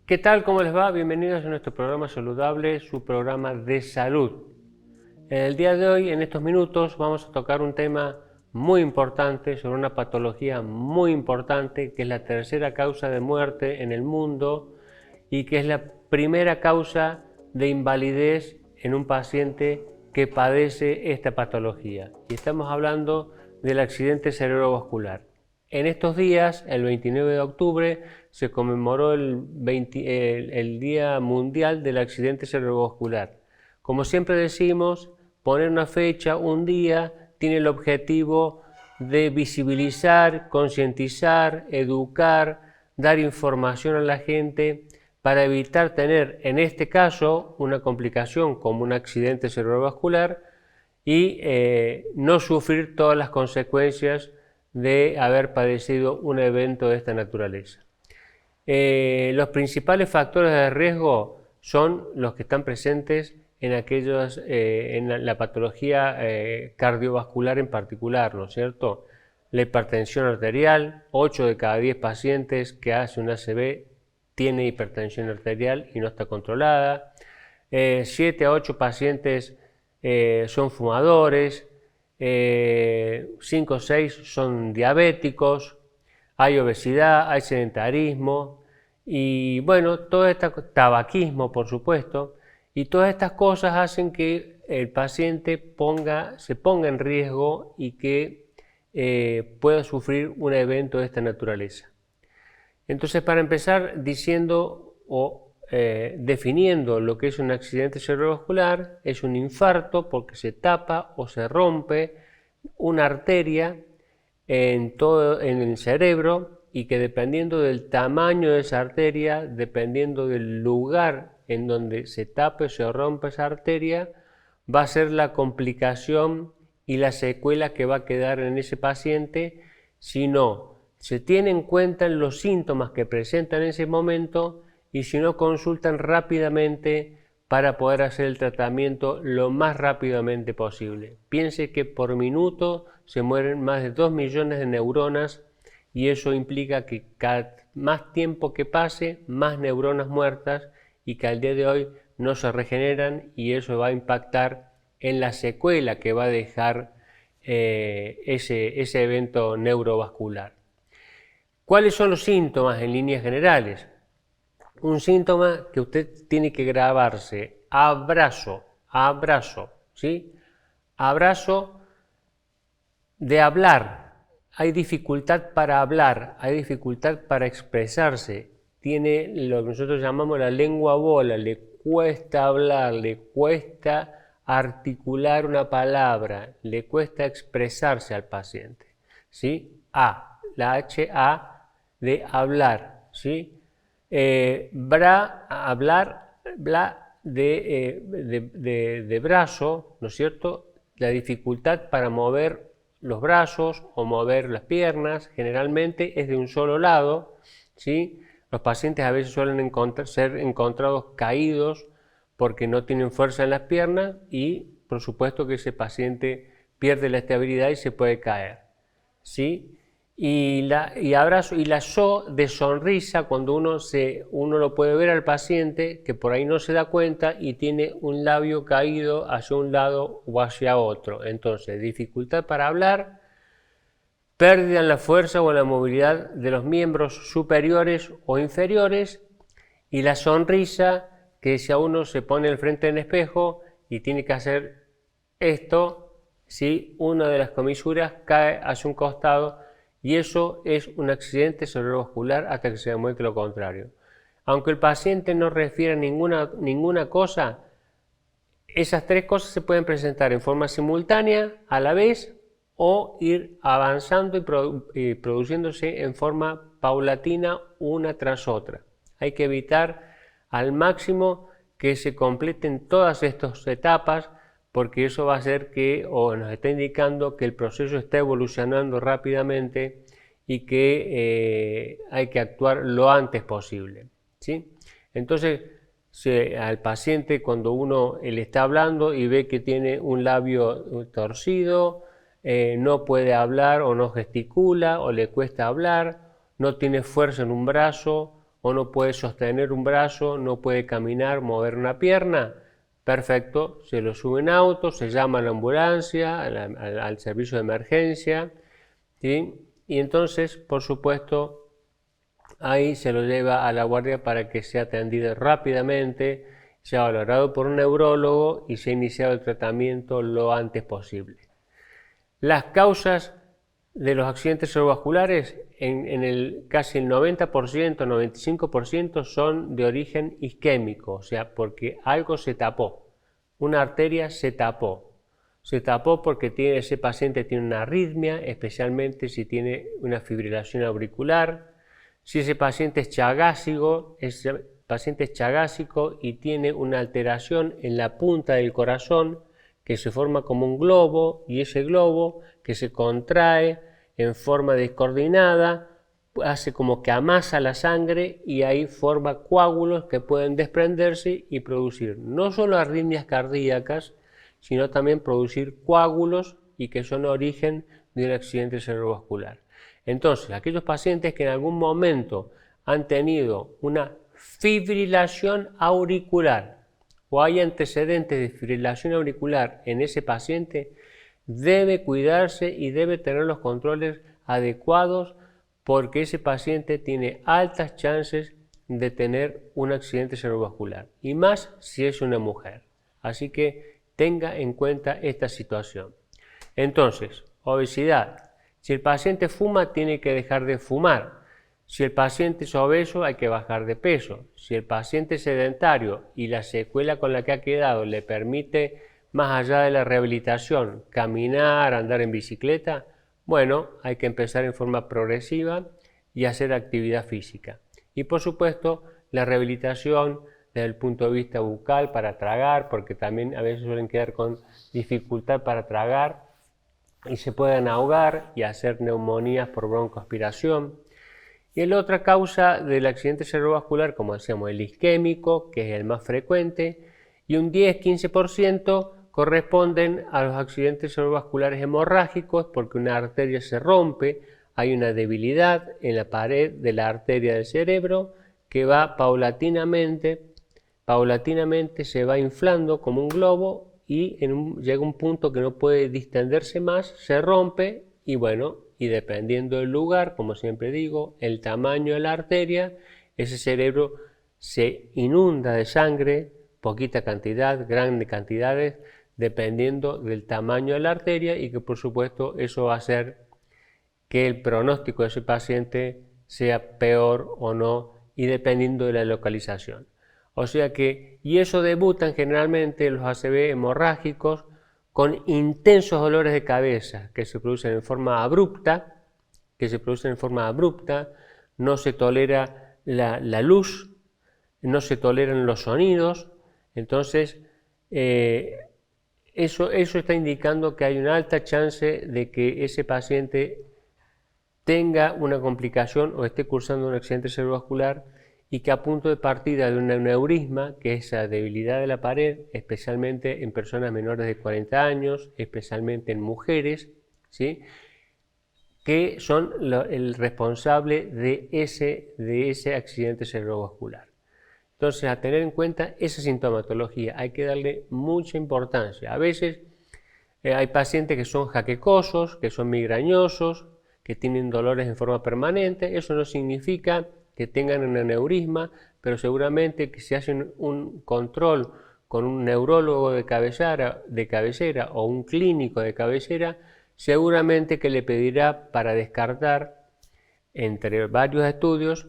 ¿Qué tal? ¿Cómo les va? Bienvenidos a nuestro programa saludable, su programa de salud. En el día de hoy, en estos minutos, vamos a tocar un tema muy importante sobre una patología muy importante que es la tercera causa de muerte en el mundo y que es la primera causa de invalidez en un paciente que padece esta patología. Y estamos hablando del accidente cerebrovascular. En estos días, el 29 de octubre, se conmemoró el Día Mundial del Accidente Cerebrovascular. Como siempre decimos, poner una fecha, un día, tiene el objetivo de visibilizar, concientizar, educar, dar información a la gente para evitar tener, en este caso, una complicación como un accidente cerebrovascular y no sufrir todas las consecuencias de haber padecido un evento de esta naturaleza. Los principales factores de riesgo son los que están presentes en la patología cardiovascular en particular, ¿no es cierto? La hipertensión arterial, 8 de cada 10 pacientes que hace un ACV tiene hipertensión arterial y no está controlada. 7 a 8 pacientes son fumadores, 5 o 6 son diabéticos, hay obesidad, hay sedentarismo y bueno, tabaquismo por supuesto, y todas estas cosas hacen que el paciente se ponga en riesgo y que pueda sufrir un evento de esta naturaleza. Entonces, para empezar diciendo definiendo lo que es un accidente cerebrovascular, es un infarto porque se tapa o se rompe una arteria en el cerebro y que dependiendo del tamaño de esa arteria, dependiendo del lugar en donde se tape o se rompe esa arteria, va a ser la complicación y la secuela que va a quedar en ese paciente si no se tienen en cuenta los síntomas que presentan en ese momento y si no consultan rápidamente para poder hacer el tratamiento lo más rápidamente posible. Piense que por minuto se mueren más de 2 millones de neuronas y eso implica que cada más tiempo que pase, más neuronas muertas y que al día de hoy no se regeneran y eso va a impactar en la secuela que va a dejar ese evento neurovascular. ¿Cuáles son los síntomas en líneas generales? Un síntoma que usted tiene que grabarse: abrazo, ¿sí? Abrazo de hablar. Hay dificultad para hablar, hay dificultad para expresarse. Tiene lo que nosotros llamamos la lengua bola, le cuesta hablar, le cuesta articular una palabra, le cuesta expresarse al paciente, ¿sí? La H-A de hablar, ¿sí? Hablar, de brazo, ¿no es cierto? La dificultad para mover los brazos o mover las piernas, generalmente es de un solo lado, ¿sí? Los pacientes a veces suelen ser encontrados caídos porque no tienen fuerza en las piernas y por supuesto que ese paciente pierde la estabilidad y se puede caer, ¿sí? Y abrazo y la de sonrisa, cuando uno lo puede ver al paciente que por ahí no se da cuenta y tiene un labio caído hacia un lado o hacia otro. Entonces, dificultad para hablar, pérdida en la fuerza o en la movilidad de los miembros superiores o inferiores y la sonrisa, que si a uno se pone al frente del espejo y tiene que hacer esto, ¿sí? Una de las comisuras cae hacia un costado y eso es un accidente cerebrovascular hasta que se demuestre lo contrario. Aunque el paciente no refiera ninguna cosa, esas tres cosas se pueden presentar en forma simultánea a la vez o ir avanzando y produciéndose en forma paulatina una tras otra. Hay que evitar al máximo que se completen todas estas etapas porque eso va a hacer nos está indicando que el proceso está evolucionando rápidamente y que hay que actuar lo antes posible, ¿sí? Entonces, al paciente cuando uno le está hablando y ve que tiene un labio torcido, no puede hablar o no gesticula o le cuesta hablar, no tiene fuerza en un brazo o no puede sostener un brazo, no puede caminar, mover una pierna, perfecto, se lo sube en auto, se llama a la ambulancia, al servicio de emergencia, ¿sí? Y entonces, por supuesto, ahí se lo lleva a la guardia para que sea atendido rápidamente, sea valorado por un neurólogo y sea iniciado el tratamiento lo antes posible. Las causas de los accidentes cerebrovasculares, casi el 90%, 95% son de origen isquémico, o sea, porque algo se tapó, una arteria se tapó porque ese paciente tiene una arritmia, especialmente si tiene una fibrilación auricular, si ese paciente es chagásico y tiene una alteración en la punta del corazón que se forma como un globo, y ese globo que se contrae en forma descoordinada hace como que amasa la sangre y ahí forma coágulos que pueden desprenderse y producir no solo arritmias cardíacas, sino también producir coágulos y que son origen de un accidente cerebrovascular. Entonces, aquellos pacientes que en algún momento han tenido una fibrilación auricular o hay antecedentes de fibrilación auricular en ese paciente, debe cuidarse y debe tener los controles adecuados porque ese paciente tiene altas chances de tener un accidente cerebrovascular y más si es una mujer. Así que tenga en cuenta esta situación. Entonces, obesidad. Si el paciente fuma, tiene que dejar de fumar. Si el paciente es obeso, hay que bajar de peso. Si el paciente es sedentario y la secuela con la que ha quedado le permite, más allá de la rehabilitación, caminar, andar en bicicleta, bueno, hay que empezar en forma progresiva y hacer actividad física. Y por supuesto, la rehabilitación desde el punto de vista bucal para tragar, porque también a veces suelen quedar con dificultad para tragar y se pueden ahogar y hacer neumonías por broncoaspiración. Y la otra causa del accidente cerebrovascular, como decíamos, el isquémico, que es el más frecuente, y un 10-15% corresponden a los accidentes cerebrovasculares hemorrágicos porque una arteria se rompe, hay una debilidad en la pared de la arteria del cerebro que va paulatinamente se va inflando como un globo y llega un punto que no puede distenderse más, se rompe y bueno, y dependiendo del lugar, como siempre digo, el tamaño de la arteria, ese cerebro se inunda de sangre, poquita cantidad, grandes cantidades, dependiendo del tamaño de la arteria y que por supuesto eso va a hacer que el pronóstico de ese paciente sea peor o no y dependiendo de la localización. O sea que, y eso debutan generalmente los ACV hemorrágicos con intensos dolores de cabeza que se producen en forma abrupta, no se tolera la luz, no se toleran los sonidos, entonces eso está indicando que hay una alta chance de que ese paciente tenga una complicación o esté cursando un accidente cerebrovascular y que a punto de partida de un aneurisma, que es la debilidad de la pared, especialmente en personas menores de 40 años, especialmente en mujeres, ¿sí?, que son el responsable de ese accidente cerebrovascular. Entonces, a tener en cuenta esa sintomatología, hay que darle mucha importancia. A veces hay pacientes que son jaquecosos, que son migrañosos, que tienen dolores en forma permanente. Eso no significa que tengan un aneurisma, pero seguramente que si hacen un control con un neurólogo de cabecera o un clínico de cabecera, seguramente que le pedirá para descartar, entre varios estudios,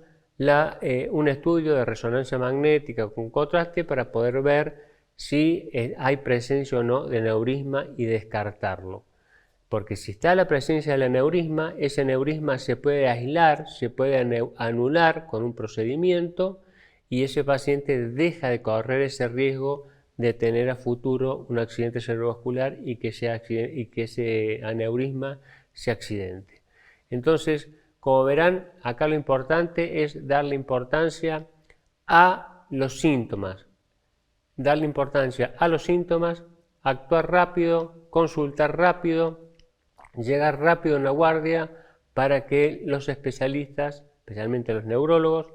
un estudio de resonancia magnética con contraste para poder ver si hay presencia o no de aneurisma y descartarlo. Porque si está la presencia del aneurisma, ese aneurisma se puede aislar, se puede anular con un procedimiento y ese paciente deja de correr ese riesgo de tener a futuro un accidente cerebrovascular y que ese aneurisma se accidente. Entonces, como verán, acá lo importante es darle importancia a los síntomas. Actuar rápido, consultar rápido, llegar rápido en la guardia para que los especialistas, especialmente los neurólogos,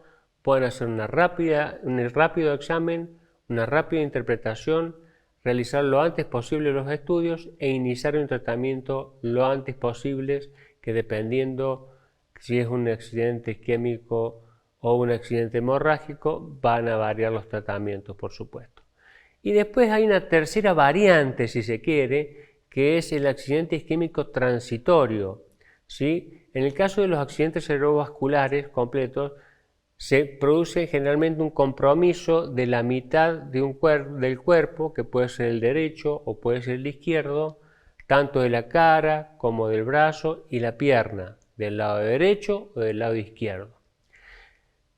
puedan hacer un rápido examen, una rápida interpretación, realizar lo antes posible los estudios e iniciar un tratamiento lo antes posible, que dependiendo si es un accidente isquémico o un accidente hemorrágico, van a variar los tratamientos, por supuesto. Y después hay una tercera variante, si se quiere, que es el accidente isquémico transitorio, ¿sí? En el caso de los accidentes cerebrovasculares completos, se produce generalmente un compromiso de la mitad del cuerpo, que puede ser el derecho o puede ser el izquierdo, tanto de la cara como del brazo y la pierna, del lado derecho o del lado izquierdo.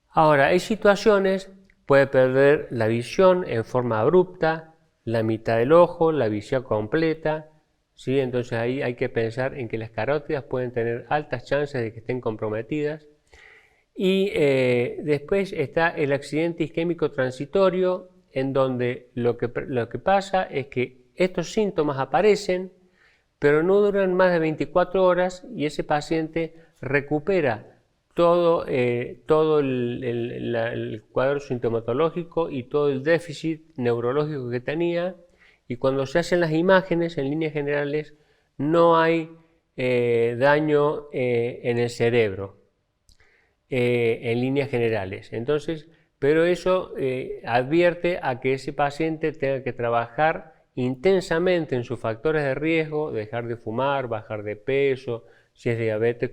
Ahora, hay situaciones, puede perder la visión en forma abrupta, la mitad del ojo, la visión completa, ¿sí? Entonces ahí hay que pensar en que las carótidas pueden tener altas chances de que estén comprometidas. Y después está el accidente isquémico transitorio, en donde lo que pasa es que estos síntomas aparecen, pero no duran más de 24 horas y ese paciente recupera todo el cuadro sintomatológico y todo el déficit neurológico que tenía, y cuando se hacen las imágenes, en líneas generales, no hay daño en el cerebro. En líneas generales. Entonces, pero eso advierte a que ese paciente tenga que trabajar intensamente en sus factores de riesgo, dejar de fumar, bajar de peso, si es diabetes,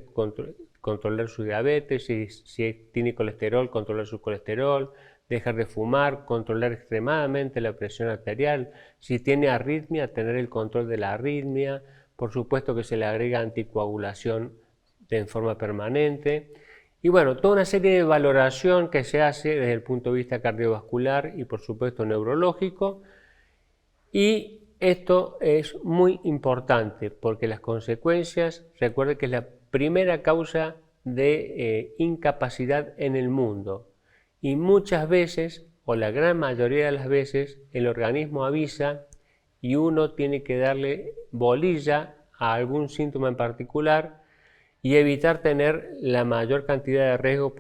controlar su diabetes, si tiene colesterol, controlar su colesterol, dejar de fumar, controlar extremadamente la presión arterial, si tiene arritmia, tener el control de la arritmia, por supuesto que se le agrega anticoagulación en forma permanente. Y bueno, toda una serie de valoración que se hace desde el punto de vista cardiovascular y por supuesto neurológico. Y esto es muy importante porque las consecuencias, recuerden que es la primera causa de incapacidad en el mundo. Y muchas veces, o la gran mayoría de las veces, el organismo avisa y uno tiene que darle bolilla a algún síntoma en particular y evitar tener la mayor cantidad de riesgo,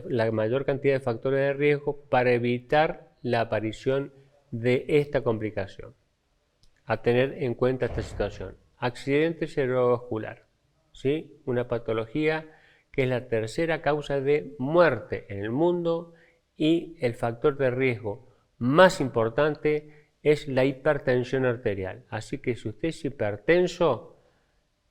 la mayor cantidad de factores de riesgo para evitar la aparición de esta complicación. A tener en cuenta esta situación. Accidente cerebrovascular, ¿sí? Una patología que es la tercera causa de muerte en el mundo y el factor de riesgo más importante es la hipertensión arterial. Así que si usted es hipertenso,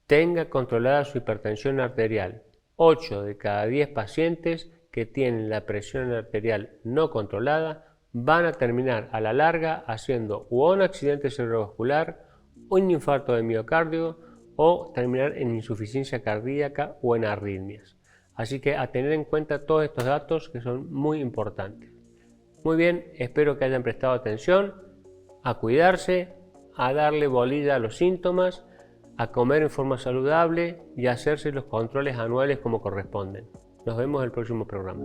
tenga controlada su hipertensión arterial. 8 de cada 10 pacientes que tienen la presión arterial no controlada van a terminar a la larga haciendo o un accidente cerebrovascular, un infarto de miocardio o terminar en insuficiencia cardíaca o en arritmias. Así que a tener en cuenta todos estos datos que son muy importantes. Muy bien, espero que hayan prestado atención, a cuidarse, a darle bolilla a los síntomas, a comer en forma saludable y a hacerse los controles anuales como corresponden. Nos vemos en el próximo programa.